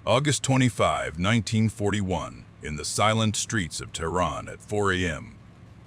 August 25, 1941, in the silent streets of Tehran at 4 a.m.,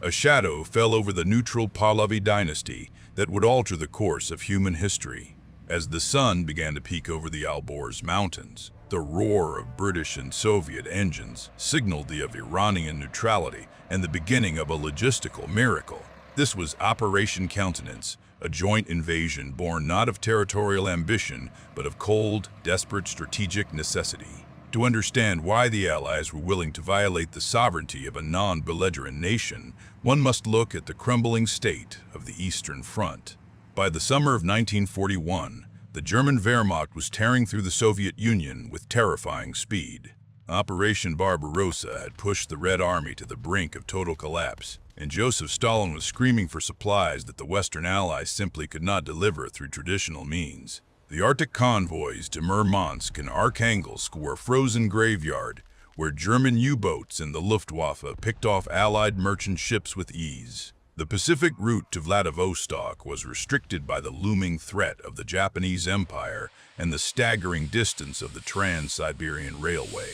a shadow fell over the neutral Pahlavi dynasty that would alter the course of human history. As the sun began to peek over the Alborz mountains, the roar of British and Soviet engines signaled the of Iranian neutrality and the beginning of a logistical miracle. This was Operation Countenance, a joint invasion born not of territorial ambition, but of cold, desperate strategic necessity. To understand why the Allies were willing to violate the sovereignty of a non-belligerent nation, one must look at the crumbling state of the Eastern Front. By the summer of 1941, the German Wehrmacht was tearing through the Soviet Union with terrifying speed. Operation Barbarossa had pushed the Red Army to the brink of total collapse, and Joseph Stalin was screaming for supplies that the Western Allies simply could not deliver through traditional means. The Arctic convoys to Murmansk and Arkhangelsk were a frozen graveyard where German U-boats and the Luftwaffe picked off Allied merchant ships with ease. The Pacific route to Vladivostok was restricted by the looming threat of the Japanese Empire and the staggering distance of the Trans-Siberian Railway.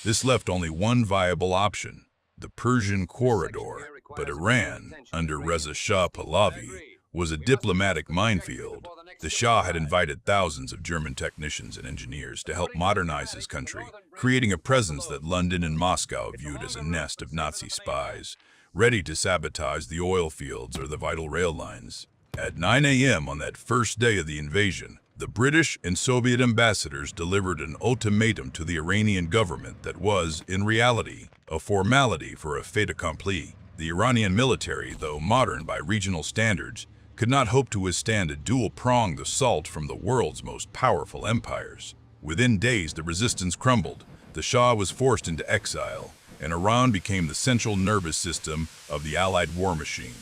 This left only one viable option, the Persian corridor, but Iran, under Reza Shah Pahlavi, was a diplomatic minefield. The Shah had invited thousands of German technicians and engineers to help modernize his country, creating a presence that London and Moscow viewed as a nest of Nazi spies, ready to sabotage the oil fields or the vital rail lines. At 9 a.m. on that first day of the invasion, the British and Soviet ambassadors delivered an ultimatum to the Iranian government that was, in reality, a formality for a fait accompli. The Iranian military, though modern by regional standards, could not hope to withstand a dual-pronged assault from the world's most powerful empires. Within days, the resistance crumbled, the Shah was forced into exile, and Iran became the central nervous system of the Allied war machine.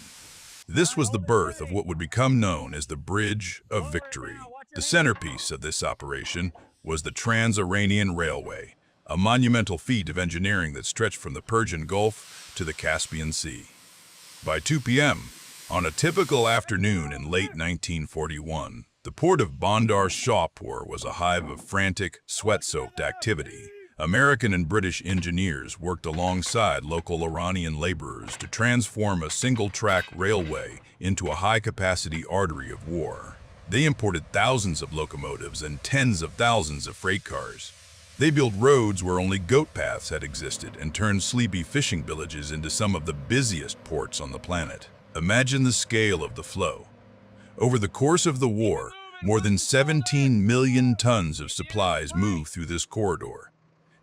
This was the birth of what would become known as the Bridge of Victory. The centerpiece of this operation was the Trans-Iranian Railway, a monumental feat of engineering that stretched from the Persian Gulf to the Caspian Sea. By 2 p.m., on a typical afternoon in late 1941, the port of Bandar Shahpur was a hive of frantic, sweat-soaked activity. American and British engineers worked alongside local Iranian laborers to transform a single-track railway into a high-capacity artery of war. They imported thousands of locomotives and tens of thousands of freight cars. They built roads where only goat paths had existed and turned sleepy fishing villages into some of the busiest ports on the planet. Imagine the scale of the flow. Over the course of the war, more than 17 million tons of supplies moved through this corridor.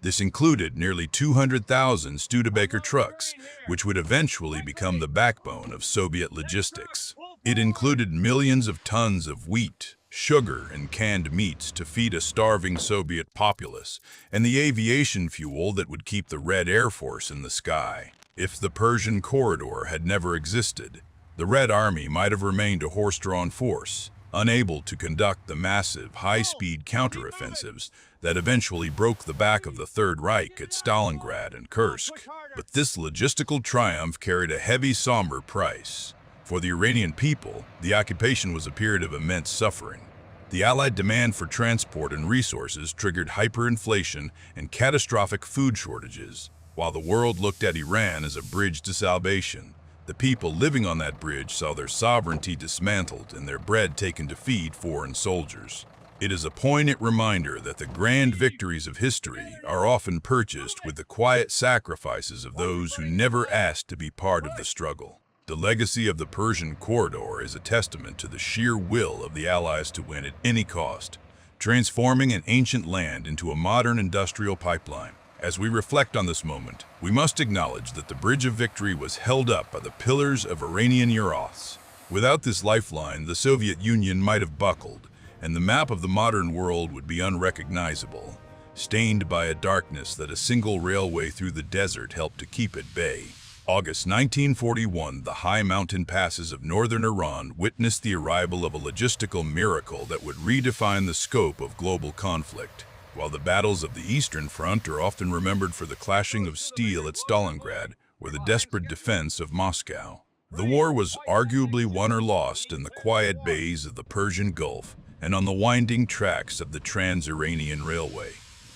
This included nearly 200,000 Studebaker trucks, which would eventually become the backbone of Soviet logistics. It included millions of tons of wheat, sugar, and canned meats to feed a starving Soviet populace, and the aviation fuel that would keep the Red Air Force in the sky. If the Persian corridor had never existed, the Red Army might have remained a horse-drawn force, unable to conduct the massive, high-speed counteroffensives that eventually broke the back of the Third Reich at Stalingrad and Kursk. But this logistical triumph carried a heavy, somber price. For the Iranian people, the occupation was a period of immense suffering. The Allied demand for transport and resources triggered hyperinflation and catastrophic food shortages. While the world looked at Iran as a bridge to salvation, the people living on that bridge saw their sovereignty dismantled and their bread taken to feed foreign soldiers. It is a poignant reminder that the grand victories of history are often purchased with the quiet sacrifices of those who never asked to be part of the struggle. The legacy of the Persian corridor is a testament to the sheer will of the Allies to win at any cost, transforming an ancient land into a modern industrial pipeline. As we reflect on this moment, we must acknowledge that the Bridge of Victory was held up by the pillars of Iranian Urals. Without this lifeline, the Soviet Union might have buckled, and the map of the modern world would be unrecognizable, stained by a darkness that a single railway through the desert helped to keep at bay. August 1941, the high mountain passes of northern Iran witnessed the arrival of a logistical miracle that would redefine the scope of global conflict. While the battles of the Eastern Front are often remembered for the clashing of steel at Stalingrad or the desperate defense of Moscow, the war was arguably won or lost in the quiet bays of the Persian Gulf and on the winding tracks of the Trans-Iranian Railway.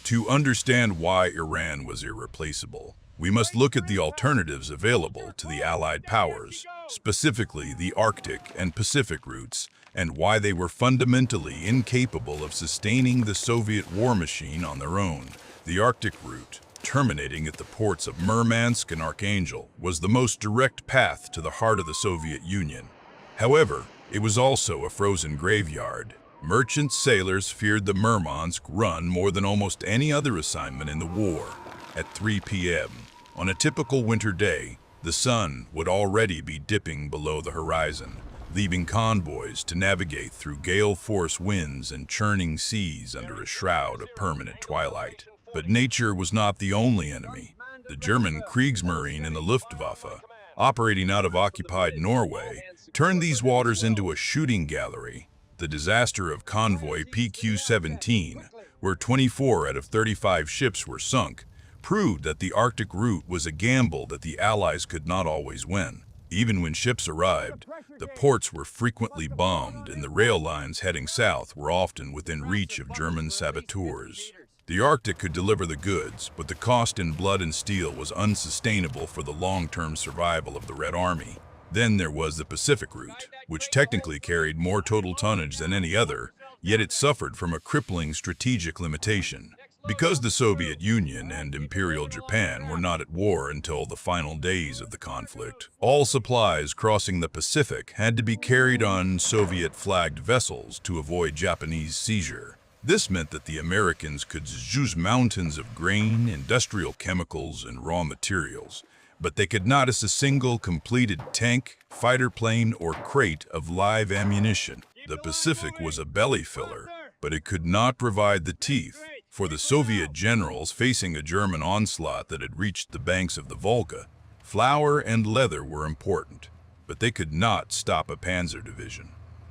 To understand why Iran was irreplaceable, we must look at the alternatives available to the Allied powers, specifically the Arctic and Pacific routes, and why they were fundamentally incapable of sustaining the Soviet war machine on their own. The Arctic route, terminating at the ports of Murmansk and Archangel, was the most direct path to the heart of the Soviet Union. However, it was also a frozen graveyard. Merchant sailors feared the Murmansk run more than almost any other assignment in the war. At 3 p.m., on a typical winter day, the sun would already be dipping below the horizon, leaving convoys to navigate through gale-force winds and churning seas under a shroud of permanent twilight. But nature was not the only enemy. The German Kriegsmarine and the Luftwaffe, operating out of occupied Norway, turned these waters into a shooting gallery. The disaster of convoy PQ-17, where 24 out of 35 ships were sunk, proved that the Arctic route was a gamble that the Allies could not always win. Even when ships arrived, the ports were frequently bombed and the rail lines heading south were often within reach of German saboteurs. The Arctic could deliver the goods, but the cost in blood and steel was unsustainable for the long-term survival of the Red Army. Then there was the Pacific route, which technically carried more total tonnage than any other, yet it suffered from a crippling strategic limitation. Because the Soviet Union and Imperial Japan were not at war until the final days of the conflict, all supplies crossing the Pacific had to be carried on Soviet-flagged vessels to avoid Japanese seizure. This meant that the Americans could use mountains of grain, industrial chemicals, and raw materials, but they could not assess a single completed tank, fighter plane, or crate of live ammunition. The Pacific was a belly filler, but it could not provide the teeth. For the Soviet generals facing a German onslaught that had reached the banks of the Volga, flour and leather were important, but they could not stop a panzer division.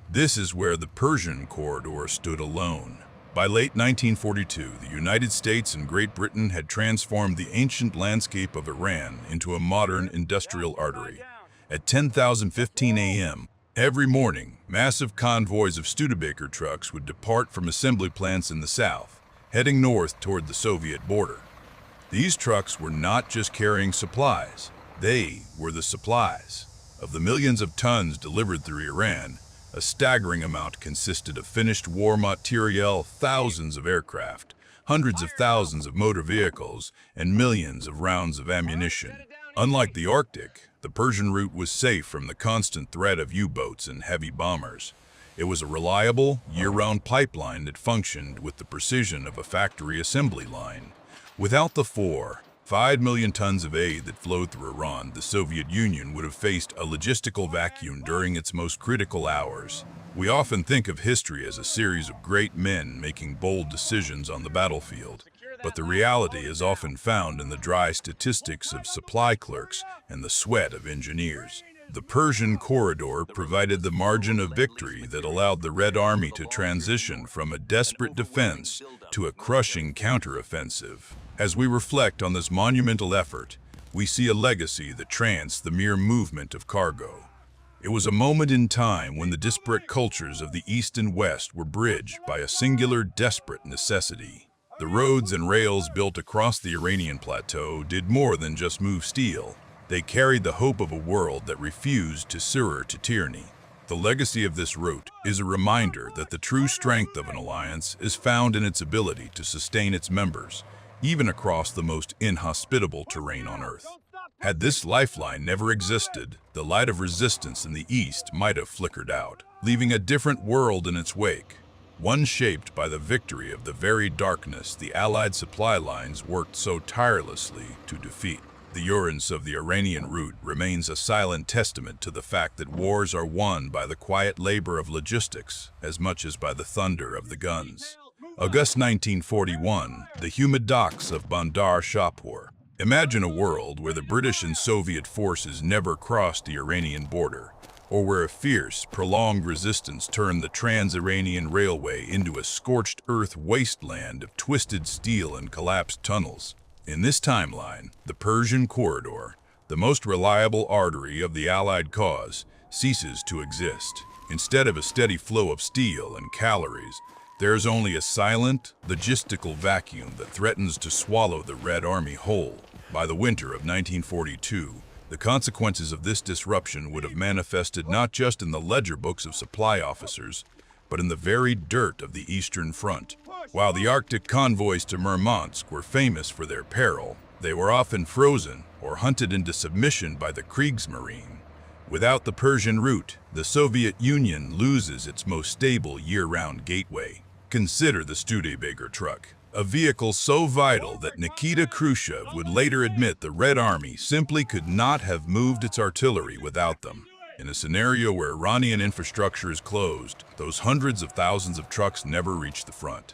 This is where the Persian corridor stood alone. By late 1942, the United States and Great Britain had transformed the ancient landscape of Iran into a modern industrial artery. At 10:15 a.m., every morning, massive convoys of Studebaker trucks would depart from assembly plants in the south, heading north toward the Soviet border. These trucks were not just carrying supplies, they were the supplies. Of the millions of tons delivered through Iran, a staggering amount consisted of finished war materiel, thousands of aircraft, hundreds of thousands of motor vehicles, and millions of rounds of ammunition. Unlike the Arctic, the Persian route was safe from the constant threat of U-boats and heavy bombers. It was a reliable, year-round pipeline that functioned with the precision of a factory assembly line. Without the 5 million tons of aid that flowed through Iran, the Soviet Union would have faced a logistical vacuum during its most critical hours. We often think of history as a series of great men making bold decisions on the battlefield, but the reality is often found in the dry statistics of supply clerks and the sweat of engineers. The Persian corridor provided the margin of victory that allowed the Red Army to transition from a desperate defense to a crushing counteroffensive. As we reflect on this monumental effort, we see a legacy that transcends the mere movement of cargo. It was a moment in time when the disparate cultures of the East and West were bridged by a singular, desperate necessity. The roads and rails built across the Iranian plateau did more than just move steel. They carried the hope of a world that refused to surrender to tyranny. The legacy of this route is a reminder that the true strength of an alliance is found in its ability to sustain its members, even across the most inhospitable terrain on Earth. Had this lifeline never existed, the light of resistance in the East might have flickered out, leaving a different world in its wake, one shaped by the victory of the very darkness the Allied supply lines worked so tirelessly to defeat. The endurance of the Iranian route remains a silent testament to the fact that wars are won by the quiet labor of logistics as much as by the thunder of the guns. August 1941, the humid docks of Bandar Shahpur. Imagine a world where the British and Soviet forces never crossed the Iranian border, or where a fierce, prolonged resistance turned the Trans-Iranian railway into a scorched earth wasteland of twisted steel and collapsed tunnels. In this timeline, the Persian corridor, the most reliable artery of the Allied cause, ceases to exist. Instead of a steady flow of steel and calories, There's only a silent, logistical vacuum that threatens to swallow the Red Army whole. By the winter of 1942, the consequences of this disruption would have manifested not just in the ledger books of supply officers, but in the very dirt of the Eastern Front. While the Arctic convoys to Murmansk were famous for their peril, they were often frozen or hunted into submission by the Kriegsmarine. Without the Persian route, the Soviet Union loses its most stable year-round gateway. Consider the Studebaker truck, a vehicle so vital that Nikita Khrushchev would later admit the Red Army simply could not have moved its artillery without them. In a scenario where Iranian infrastructure is closed, those hundreds of thousands of trucks never reach the front.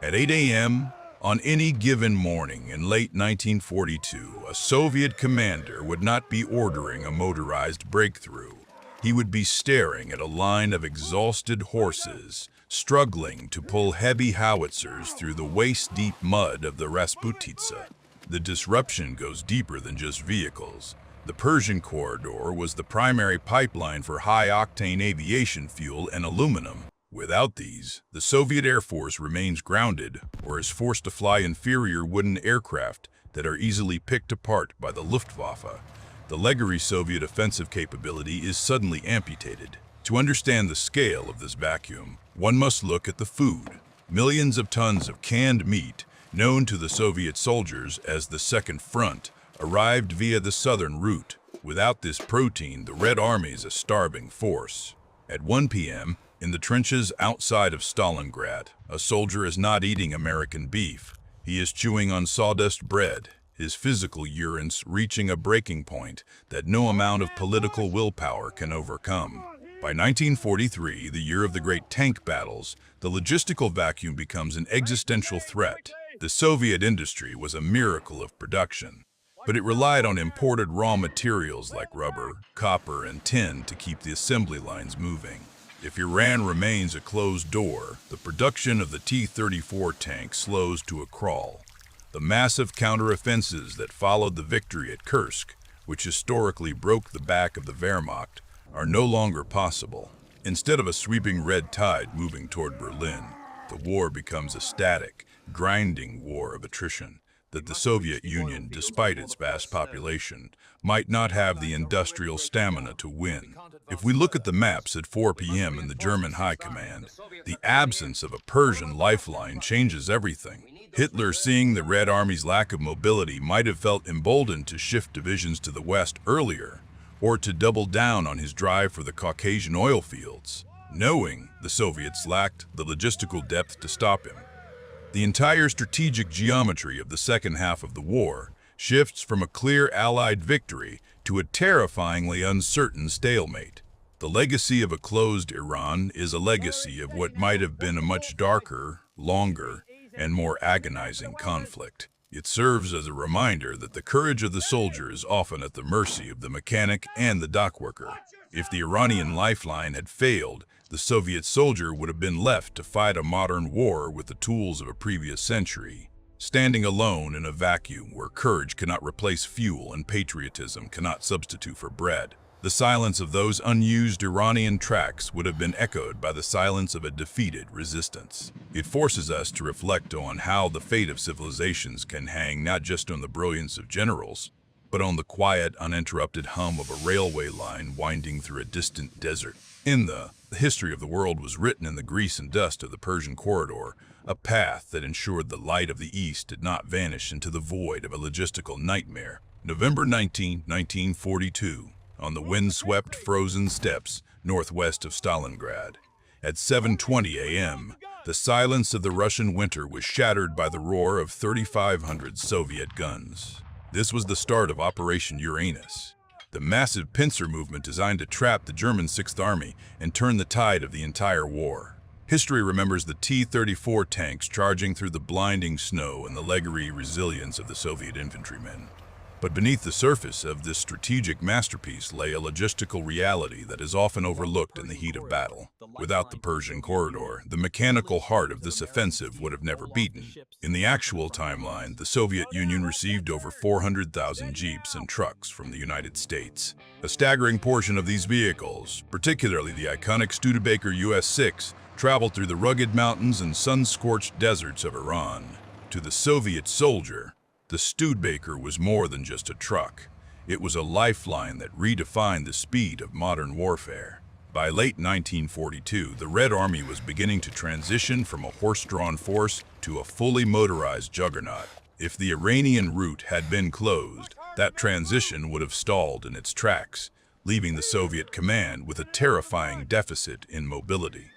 At 8 a.m., on any given morning in late 1942, a Soviet commander would not be ordering a motorized breakthrough. He would be staring at a line of exhausted horses, struggling to pull heavy howitzers through the waist-deep mud of the Rasputitsa. The disruption goes deeper than just vehicles. The Persian corridor was the primary pipeline for high-octane aviation fuel and aluminum. Without these, the Soviet Air Force remains grounded or is forced to fly inferior wooden aircraft that are easily picked apart by the Luftwaffe. The legendary Soviet offensive capability is suddenly amputated. To understand the scale of this vacuum, one must look at the food. Millions of tons of canned meat, known to the Soviet soldiers as the Second Front, arrived via the southern route. Without this protein, the Red Army is a starving force. At 1 p.m., in the trenches outside of Stalingrad, a soldier is not eating American beef. He is chewing on sawdust bread, his physical urgency reaching a breaking point that no amount of political willpower can overcome. By 1943, the year of the great tank battles, the logistical vacuum becomes an existential threat. The Soviet industry was a miracle of production, but it relied on imported raw materials like rubber, copper, and tin to keep the assembly lines moving. If Iran remains a closed door, the production of the T-34 tank slows to a crawl. The massive counteroffensives that followed the victory at Kursk, which historically broke the back of the Wehrmacht, are no longer possible. Instead of a sweeping red tide moving toward Berlin, the war becomes a static, grinding war of attrition that the Soviet Union, despite its vast population, might not have the industrial stamina to win. If we look at the maps at 4 p.m. in the German High Command, the absence of a Persian lifeline changes everything. Hitler, seeing the Red Army's lack of mobility, might have felt emboldened to shift divisions to the west earlier, or to double down on his drive for the Caucasian oil fields, knowing the Soviets lacked the logistical depth to stop him. The entire strategic geometry of the second half of the war shifts from a clear Allied victory to a terrifyingly uncertain stalemate. The legacy of a closed Iran is a legacy of what might have been a much darker, longer, and more agonizing conflict. It serves as a reminder that the courage of the soldier is often at the mercy of the mechanic and the dockworker. If the Iranian lifeline had failed, the Soviet soldier would have been left to fight a modern war with the tools of a previous century, standing alone in a vacuum where courage cannot replace fuel and patriotism cannot substitute for bread. The silence of those unused Iranian tracks would have been echoed by the silence of a defeated resistance. It forces us to reflect on how the fate of civilizations can hang not just on the brilliance of generals, but on the quiet, uninterrupted hum of a railway line winding through a distant desert. The history of the world was written in the grease and dust of the Persian corridor, a path that ensured the light of the East did not vanish into the void of a logistical nightmare. November 19, 1942, on the wind-swept frozen steppes northwest of Stalingrad. At 7:20 a.m., the silence of the Russian winter was shattered by the roar of 3,500 Soviet guns. This was the start of Operation Uranus, the massive pincer movement designed to trap the German Sixth Army and turn the tide of the entire war. History remembers the T-34 tanks charging through the blinding snow and the legendary resilience of the Soviet infantrymen. But beneath the surface of this strategic masterpiece lay a logistical reality that is often overlooked in the heat of battle. Without the Persian corridor, the mechanical heart of this offensive would have never beaten. In the actual timeline, the Soviet Union received over 400,000 jeeps and trucks from the United States. A staggering portion of these vehicles, particularly the iconic Studebaker US-6, traveled through the rugged mountains and sun-scorched deserts of Iran. To the Soviet soldier, the Studebaker was more than just a truck. It was a lifeline that redefined the speed of modern warfare. By late 1942, the Red Army was beginning to transition from a horse-drawn force to a fully motorized juggernaut. If the Iranian route had been closed, that transition would have stalled in its tracks, leaving the Soviet command with a terrifying deficit in mobility.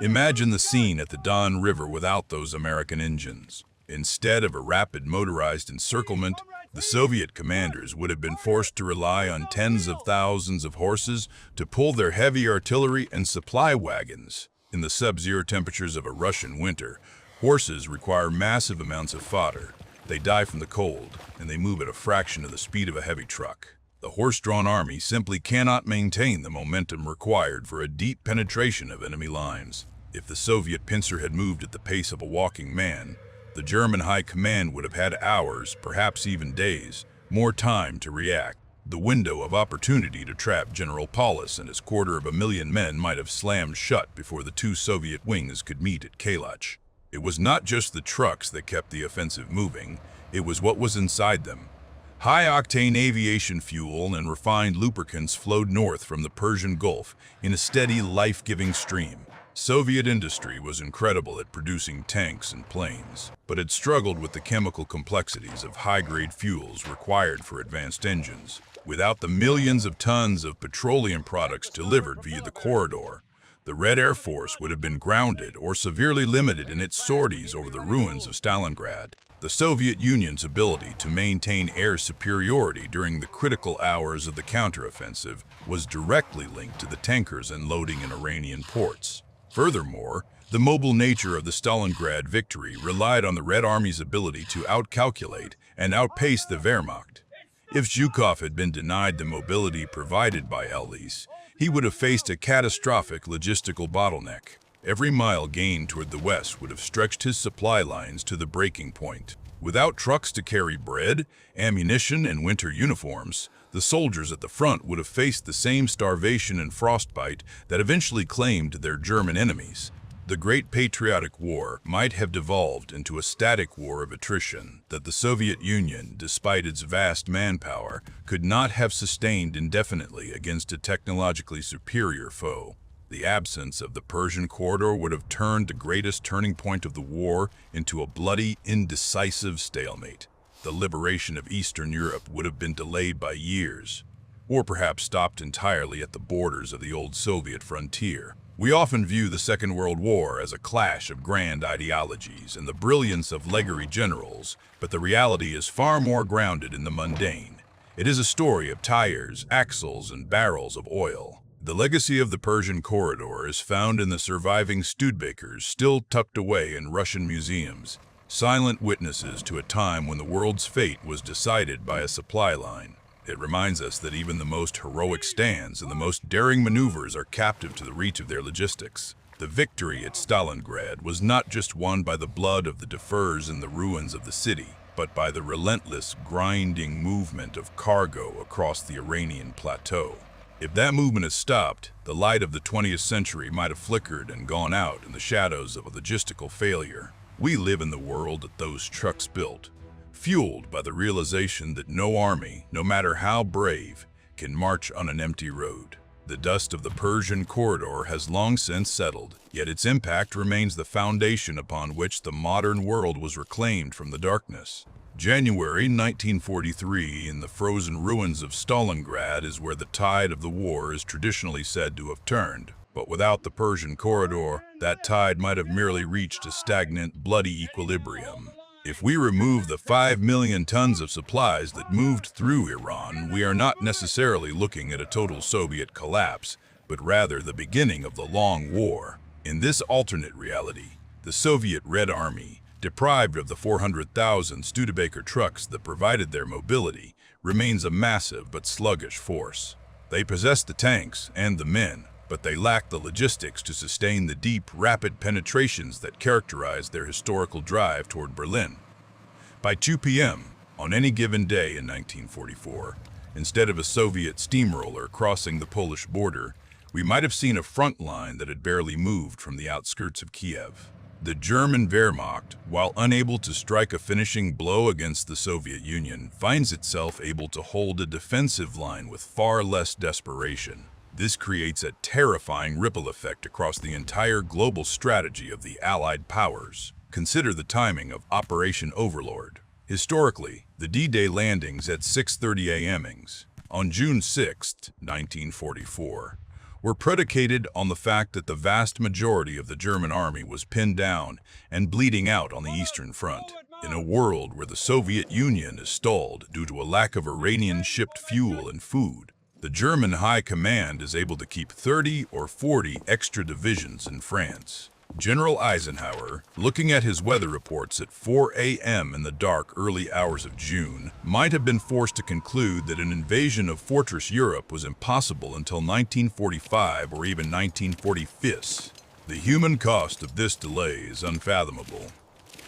Imagine the scene at the Don River without those American engines. Instead of a rapid motorized encirclement, the Soviet commanders would have been forced to rely on tens of thousands of horses to pull their heavy artillery and supply wagons. In the sub-zero temperatures of a Russian winter, horses require massive amounts of fodder. They die from the cold, and they move at a fraction of the speed of a heavy truck. The horse-drawn army simply cannot maintain the momentum required for a deep penetration of enemy lines. If the Soviet pincer had moved at the pace of a walking man, the German high command would have had hours, perhaps even days, more time to react. The window of opportunity to trap General Paulus and his 250,000 men might have slammed shut before the two Soviet wings could meet at Kalach. It was not just the trucks that kept the offensive moving, it was what was inside them. High-octane aviation fuel and refined lubricants flowed north from the Persian Gulf in a steady, life-giving stream. Soviet industry was incredible at producing tanks and planes, but it struggled with the chemical complexities of high-grade fuels required for advanced engines. Without the millions of tons of petroleum products delivered via the corridor, the Red Air Force would have been grounded or severely limited in its sorties over the ruins of Stalingrad. The Soviet Union's ability to maintain air superiority during the critical hours of the counteroffensive was directly linked to the tankers unloading in Iranian ports. Furthermore, the mobile nature of the Stalingrad victory relied on the Red Army's ability to outcalculate and outpace the Wehrmacht. If Zhukov had been denied the mobility provided by Allies, he would have faced a catastrophic logistical bottleneck. Every mile gained toward the west would have stretched his supply lines to the breaking point. Without trucks to carry bread, ammunition, and winter uniforms, the soldiers at the front would have faced the same starvation and frostbite that eventually claimed their German enemies. The Great Patriotic War might have devolved into a static war of attrition that the Soviet Union, despite its vast manpower, could not have sustained indefinitely against a technologically superior foe. The absence of the Persian corridor would have turned the greatest turning point of the war into a bloody, indecisive stalemate. The liberation of Eastern Europe would have been delayed by years, or perhaps stopped entirely at the borders of the old Soviet frontier. We often view the Second World War as a clash of grand ideologies and the brilliance of legary generals, but the reality is far more grounded in the mundane. It is a story of tires, axles, and barrels of oil. The legacy of the Persian corridor is found in the surviving Studebakers still tucked away in Russian museums, silent witnesses to a time when the world's fate was decided by a supply line. It reminds us that even the most heroic stands and the most daring maneuvers are captive to the reach of their logistics. The victory at Stalingrad was not just won by the blood of the deferrs in the ruins of the city, but by the relentless, grinding movement of cargo across the Iranian plateau. If that movement had stopped, the light of the 20th century might have flickered and gone out in the shadows of a logistical failure. We live in the world that those trucks built, fueled by the realization that no army, no matter how brave, can march on an empty road. The dust of the Persian corridor has long since settled, yet its impact remains the foundation upon which the modern world was reclaimed from the darkness. January 1943 in the frozen ruins of Stalingrad is where the tide of the war is traditionally said to have turned. But without the Persian corridor, that tide might have merely reached a stagnant, bloody equilibrium. If we remove the 5 million tons of supplies that moved through Iran, we are not necessarily looking at a total Soviet collapse, but rather the beginning of the long war. In this alternate reality, the Soviet Red Army, deprived of the 400,000 Studebaker trucks that provided their mobility, remains a massive but sluggish force. They possess the tanks and the men, but they lack the logistics to sustain the deep, rapid penetrations that characterized their historical drive toward Berlin. By 2 p.m., on any given day in 1944, instead of a Soviet steamroller crossing the Polish border, we might have seen a front line that had barely moved from the outskirts of Kiev. The German Wehrmacht, while unable to strike a finishing blow against the Soviet Union, finds itself able to hold a defensive line with far less desperation. This creates a terrifying ripple effect across the entire global strategy of the Allied powers. Consider the timing of Operation Overlord. Historically, the D-Day landings at 6:30 a.m. on June 6, 1944, were predicated on the fact that the vast majority of the German army was pinned down and bleeding out on the Eastern Front. In a world where the Soviet Union is stalled due to a lack of Iranian-shipped fuel and food, the German High Command is able to keep 30 or 40 extra divisions in France. General Eisenhower, looking at his weather reports at 4 a.m. in the dark early hours of June, might have been forced to conclude that an invasion of Fortress Europe was impossible until 1945 or even 1945. The human cost of this delay is unfathomable.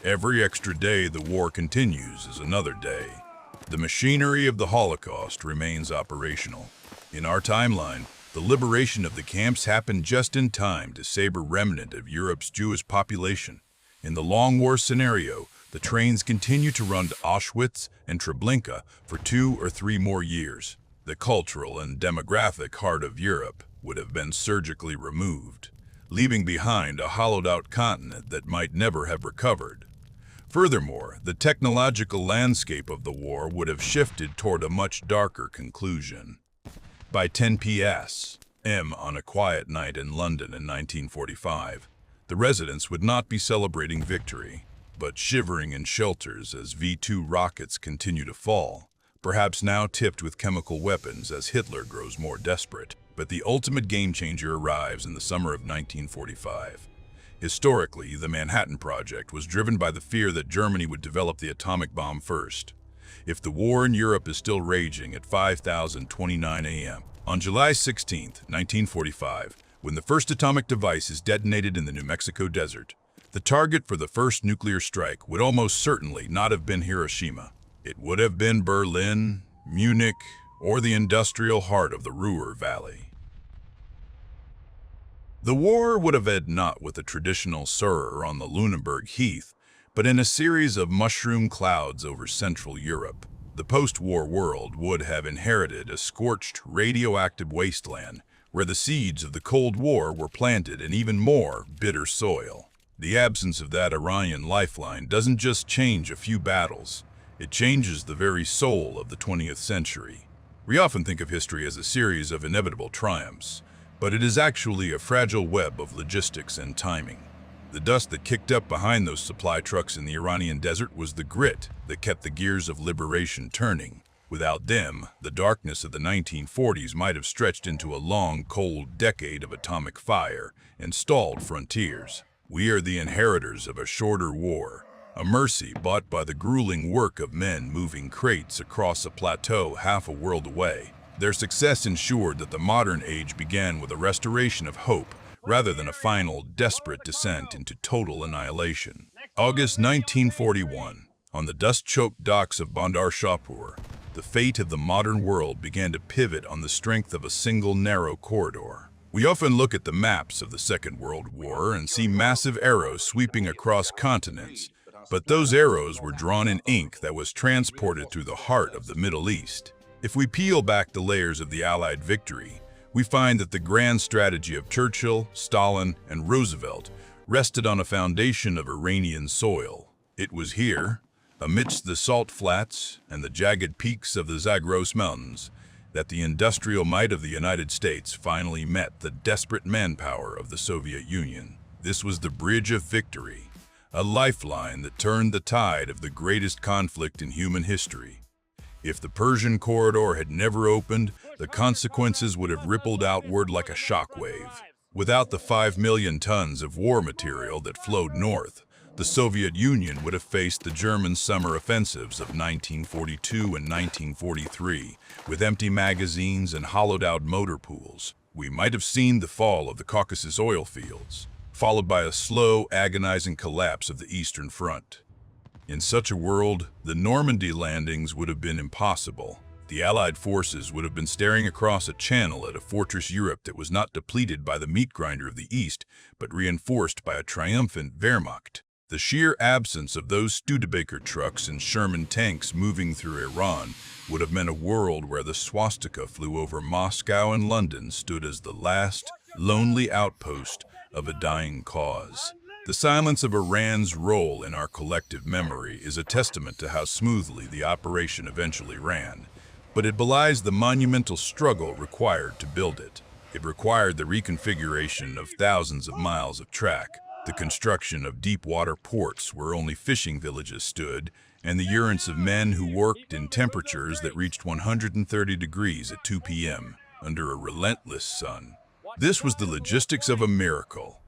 Every extra day the war continues is another day. The machinery of the Holocaust remains operational. In our timeline, the liberation of the camps happened just in time to save a remnant of Europe's Jewish population. In the long war scenario, the trains continue to run to Auschwitz and Treblinka for 2 or 3 more years. The cultural and demographic heart of Europe would have been surgically removed, leaving behind a hollowed-out continent that might never have recovered. Furthermore, the technological landscape of the war would have shifted toward a much darker conclusion. By 10 p.m. on a quiet night in London in 1945, the residents would not be celebrating victory, but shivering in shelters as V-2 rockets continue to fall, perhaps now tipped with chemical weapons as Hitler grows more desperate. But the ultimate game-changer arrives in the summer of 1945. Historically, the Manhattan Project was driven by the fear that Germany would develop the atomic bomb first. If the war in Europe is still raging at 5:29 a.m. on July 16, 1945, when the first atomic device is detonated in the New Mexico desert, the target for the first nuclear strike would almost certainly not have been Hiroshima. It would have been Berlin, Munich, or the industrial heart of the Ruhr Valley. The war would have ended not with a traditional surr on the Lunenburg Heath, but in a series of mushroom clouds over Central Europe. The post-war world would have inherited a scorched, radioactive wasteland where the seeds of the Cold War were planted in even more bitter soil. The absence of that Iranian lifeline doesn't just change a few battles, it changes the very soul of the 20th century. We often think of history as a series of inevitable triumphs, but it is actually a fragile web of logistics and timing. The dust that kicked up behind those supply trucks in the Iranian desert was the grit that kept the gears of liberation turning. Without them, the darkness of the 1940s might have stretched into a long, cold decade of atomic fire and stalled frontiers. We are the inheritors of a shorter war, a mercy bought by the grueling work of men moving crates across a plateau half a world away. Their success ensured that the modern age began with a restoration of hope, rather than a final, desperate descent into total annihilation. August 1941, on the dust-choked docks of Bandar Shahpur, the fate of the modern world began to pivot on the strength of a single narrow corridor. We often look at the maps of the Second World War and see massive arrows sweeping across continents, but those arrows were drawn in ink that was transported through the heart of the Middle East. If we peel back the layers of the Allied victory, we find that the grand strategy of Churchill, Stalin, and Roosevelt rested on a foundation of Iranian soil. It was here, amidst the salt flats and the jagged peaks of the Zagros Mountains, that the industrial might of the United States finally met the desperate manpower of the Soviet Union. This was the bridge of victory, a lifeline that turned the tide of the greatest conflict in human history. If the Persian corridor had never opened, the consequences would have rippled outward like a shockwave. Without the 5 million tons of war material that flowed north, the Soviet Union would have faced the German summer offensives of 1942 and 1943, with empty magazines and hollowed-out motor pools. We might have seen the fall of the Caucasus oil fields, followed by a slow, agonizing collapse of the Eastern Front. In such a world, the Normandy landings would have been impossible. the Allied forces would have been staring across a channel at a fortress Europe that was not depleted by the meat grinder of the East, but reinforced by a triumphant Wehrmacht. The sheer absence of those Studebaker trucks and Sherman tanks moving through Iran would have meant a world where the swastika flew over Moscow and London stood as the last, lonely outpost of a dying cause. The silence of Iran's role in our collective memory is a testament to how smoothly the operation eventually ran, but it belies the monumental struggle required to build it. It required the reconfiguration of thousands of miles of track, the construction of deep-water ports where only fishing villages stood, and the endurance of men who worked in temperatures that reached 130 degrees at 2 p.m. under a relentless sun. This was the logistics of a miracle.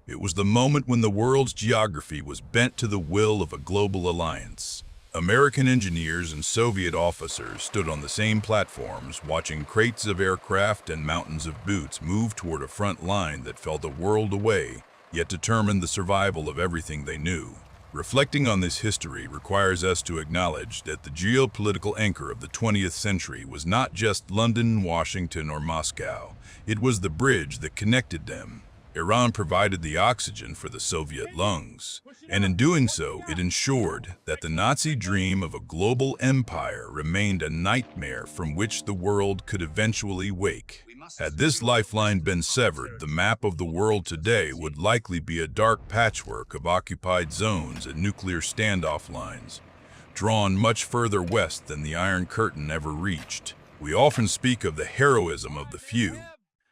It was the moment when the world's geography was bent to the will of a global alliance. American engineers and Soviet officers stood on the same platforms, watching crates of aircraft and mountains of boots move toward a front line that felt a world away, yet determined the survival of everything they knew. Reflecting on this history requires us to acknowledge that the geopolitical anchor of the 20th century was not just London, Washington, or Moscow. It was the bridge that connected them. Iran provided the oxygen for the Soviet lungs, and in doing so, it ensured that the Nazi dream of a global empire remained a nightmare from which the world could eventually wake. Had this lifeline been severed, the map of the world today would likely be a dark patchwork of occupied zones and nuclear standoff lines, drawn much further west than the Iron Curtain ever reached. We often speak of the heroism of the few,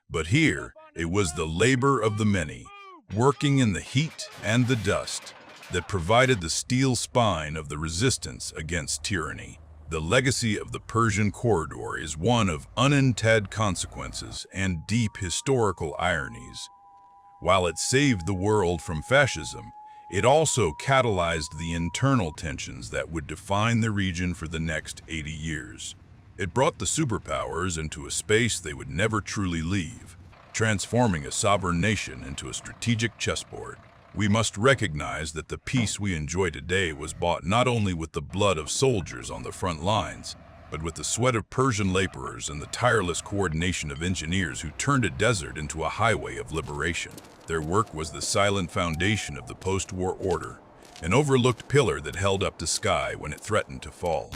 but here, it was the labor of the many, working in the heat and the dust, that provided the steel spine of the resistance against tyranny. The legacy of the Persian corridor is one of unintended consequences and deep historical ironies. While it saved the world from fascism, it also catalyzed the internal tensions that would define the region for the next 80 years. It brought the superpowers into a space they would never truly leave, transforming a sovereign nation into a strategic chessboard. We must recognize that the peace we enjoy today was bought not only with the blood of soldiers on the front lines, but with the sweat of Persian laborers and the tireless coordination of engineers who turned a desert into a highway of liberation. Their work was the silent foundation of the post-war order, an overlooked pillar that held up the sky when it threatened to fall.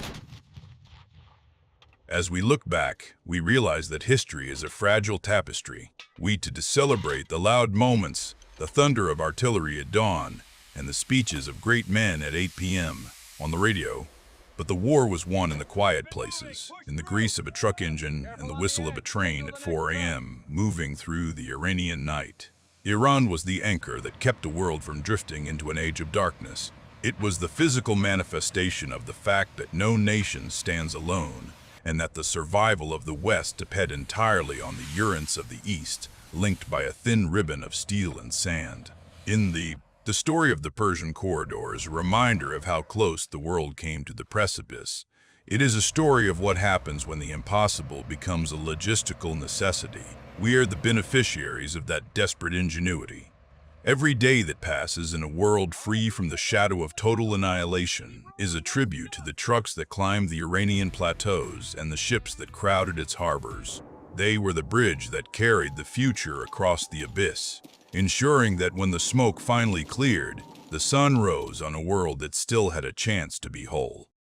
As we look back, we realize that history is a fragile tapestry. We to celebrate the loud moments, the thunder of artillery at dawn, and the speeches of great men at 8 p.m. on the radio. But the war was won in the quiet places, in the grease of a truck engine and the whistle of a train at 4 a.m. moving through the Iranian night. Iran was the anchor that kept the world from drifting into an age of darkness. It was the physical manifestation of the fact that no nation stands alone, and that the survival of the West depended entirely on the endurance of the East, linked by a thin ribbon of steel and sand. In the story of the Persian corridor is a reminder of how close the world came to the precipice. It is a story of what happens when the impossible becomes a logistical necessity. We are the beneficiaries of that desperate ingenuity. Every day that passes in a world free from the shadow of total annihilation is a tribute to the trucks that climbed the Iranian plateaus and the ships that crowded its harbors. They were the bridge that carried the future across the abyss, ensuring that when the smoke finally cleared, the sun rose on a world that still had a chance to be whole.